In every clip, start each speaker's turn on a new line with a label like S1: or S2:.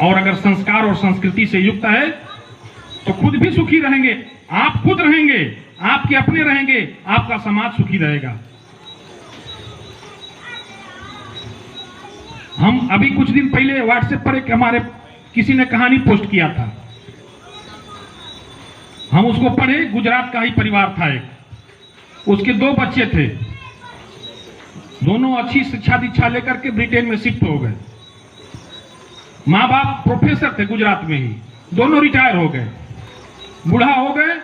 S1: और अगर संस्कार और संस्कृति से युक्त है तो खुद भी सुखी रहेंगे, आप खुद रहेंगे, आपके अपने रहेंगे, आपका समाज सुखी रहेगा। हम अभी कुछ दिन पहले व्हाट्सएप पर एक हमारे किसी ने कहानी पोस्ट किया था, हम उसको पढ़े। गुजरात का ही परिवार था एक, उसके 2 बच्चे थे, दोनों अच्छी शिक्षा दीक्षा लेकर के ब्रिटेन में शिफ्ट हो गए। माँ बाप प्रोफेसर थे गुजरात में ही, दोनों रिटायर हो गए, बूढ़ा हो गए,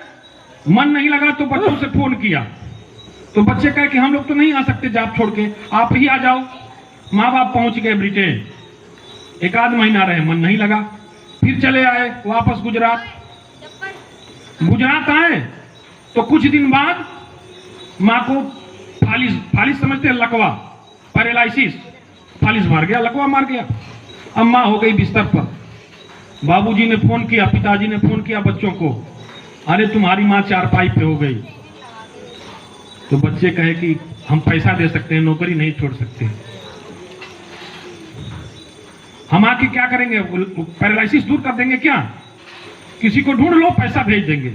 S1: मन नहीं लगा तो बच्चों से फोन किया तो बच्चे कहे कि हम लोग तो नहीं आ सकते जॉब छोड़ के, आप ही आ जाओ। माँ बाप पहुंच गए ब्रिटेन, 1 आध महीना रहे, मन नहीं लगा, फिर चले आए वापस गुजरात। गुजरात आए तो कुछ दिन बाद माँ को फालिस समझते हैं, लकवा, पैरालिसिस, फालिस मार गया, लकवा मार गया। अब माँ हो गई बिस्तर पर। बाबूजी ने फोन किया, पिताजी ने फोन किया बच्चों को, अरे तुम्हारी माँ चारपाई पे हो गई। तो बच्चे कहे कि हम पैसा दे सकते हैं, नौकरी नहीं छोड़ सकते। हम आके क्या करेंगे, पैरालिसिस दूर कर देंगे क्या? किसी को ढूंढ लो, पैसा भेज देंगे।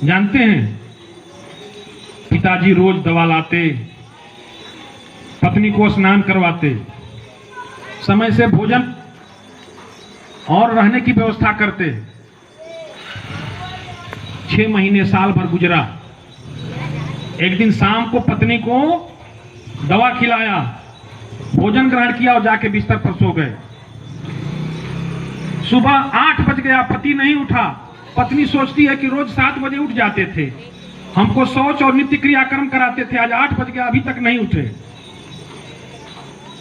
S1: जानते हैं, पिताजी रोज दवा लाते, पत्नी को स्नान करवाते, समय से भोजन और रहने की व्यवस्था करते। 6 महीने साल भर गुजरा। एक दिन शाम को पत्नी को दवा खिलाया, भोजन ग्रहण किया और जाके बिस्तर पर सो गए। सुबह 8 बज गया, पति नहीं उठा। पत्नी सोचती है कि रोज 7 बजे उठ जाते थे, हमको शौच और नित्य क्रियाक्रम कराते थे, आज 8 बज गया अभी तक नहीं उठे।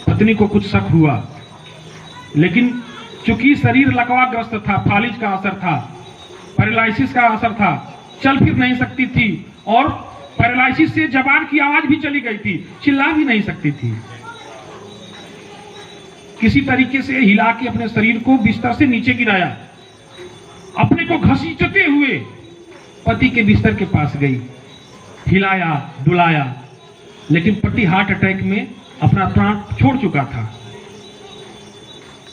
S1: पत्नी को कुछ शक हुआ, लेकिन चूंकि शरीर लकवाग्रस्त था, फालिज का असर था, पैरालिसिस का असर था, चल फिर नहीं सकती थी और पैरालिसिस से जबान की आवाज भी चली गई थी, चिल्ला भी नहीं सकती थी। किसी तरीके से हिला के अपने शरीर को बिस्तर से नीचे गिराया, अपने को घसीटते हुए पति के बिस्तर के पास गई, हिलाया डुलाया, लेकिन पति हार्ट अटैक में अपना प्राण छोड़ चुका था।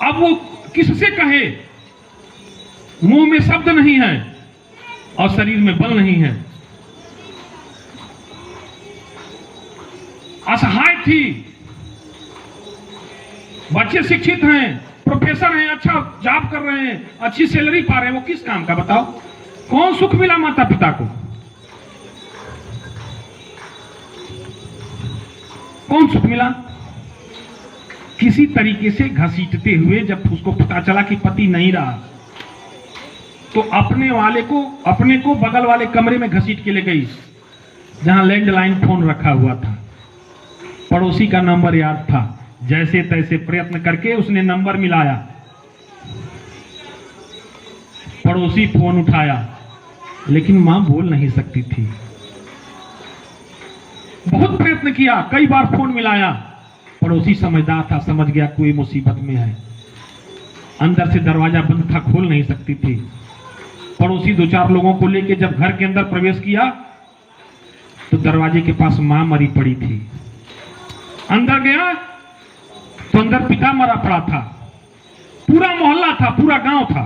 S1: अब वो किससे कहे, मुंह में शब्द नहीं है और शरीर में बल नहीं है। असहाय थी। बच्चे शिक्षित हैं, प्रोफेसर हैं, अच्छा जॉब कर रहे हैं, अच्छी सैलरी पा रहे हैं, वो किस काम का बताओ? कौन सुख मिला माता पिता को? कौन सुख मिला? किसी तरीके से घसीटते हुए जब उसको पता चला कि पति नहीं रहा तो अपने को बगल वाले कमरे में घसीट के ले गई, जहां लैंडलाइन फोन रखा हुआ था। पड़ोसी का नंबर याद था, जैसे तैसे प्रयत्न करके उसने नंबर मिलाया, पड़ोसी फोन उठाया, लेकिन मां बोल नहीं सकती थी। बहुत प्रयत्न किया, कई बार फोन मिलाया, पड़ोसी समझदार था, समझ गया कोई मुसीबत में है। अंदर से दरवाजा बंद था, खोल नहीं सकती थी। पड़ोसी 2-4 लोगों को लेके जब घर के अंदर प्रवेश किया तो दरवाजे के पास मां मरी पड़ी थी। अंदर गया तो अंदर पिता मरा पड़ा था। पूरा मोहल्ला था, पूरा गांव था,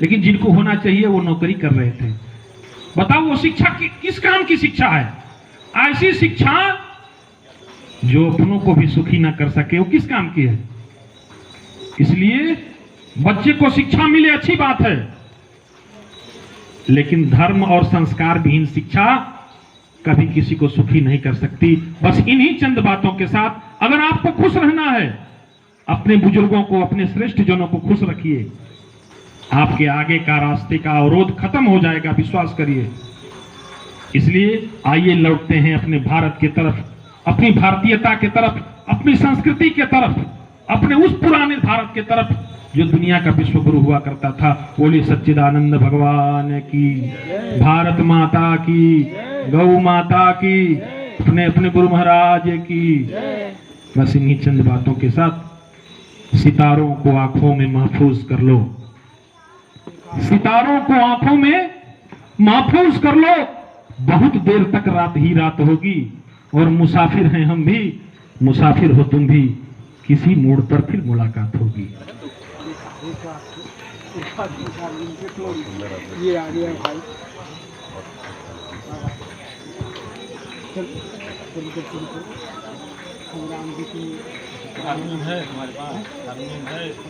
S1: लेकिन जिनको होना चाहिए वो नौकरी कर रहे थे। बताओ वो शिक्षा किस काम की शिक्षा है? ऐसी शिक्षा जो अपनों को भी सुखी ना कर सके, वो किस काम की है? इसलिए बच्चे को शिक्षा मिले अच्छी बात है, लेकिन धर्म और संस्कार विहीन शिक्षा कभी किसी को सुखी नहीं कर सकती। बस इन्हीं चंद बातों के साथ अगर आपको खुश रहना है, अपने बुजुर्गों को, अपने श्रेष्ठ जनों को खुश रखिए, आपके आगे का रास्ते का अवरोध खत्म हो जाएगा, विश्वास करिए। इसलिए आइए लौटते हैं अपने भारत की तरफ, अपनी भारतीयता की तरफ, अपनी संस्कृति की तरफ, अपने उस पुराने भारत की तरफ जो दुनिया का विश्व गुरु हुआ करता था। बोले सच्चिदानंद भगवान की, भारत माता की, गौ माता की, अपने अपने गुरु महाराज की। बस इन्हीं चंद बातों के साथ सितारों को आंखों में महफूज कर लो, सितारों को आंखों में महफूज कर लो। बहुत देर तक रात ही रात होगी और मुसाफिर हैं हम भी, मुसाफिर हो तुम भी, किसी मोड़ पर फिर मुलाकात होगी।
S2: ये आ गया भाई। चल, राम जी की है हमारे पास।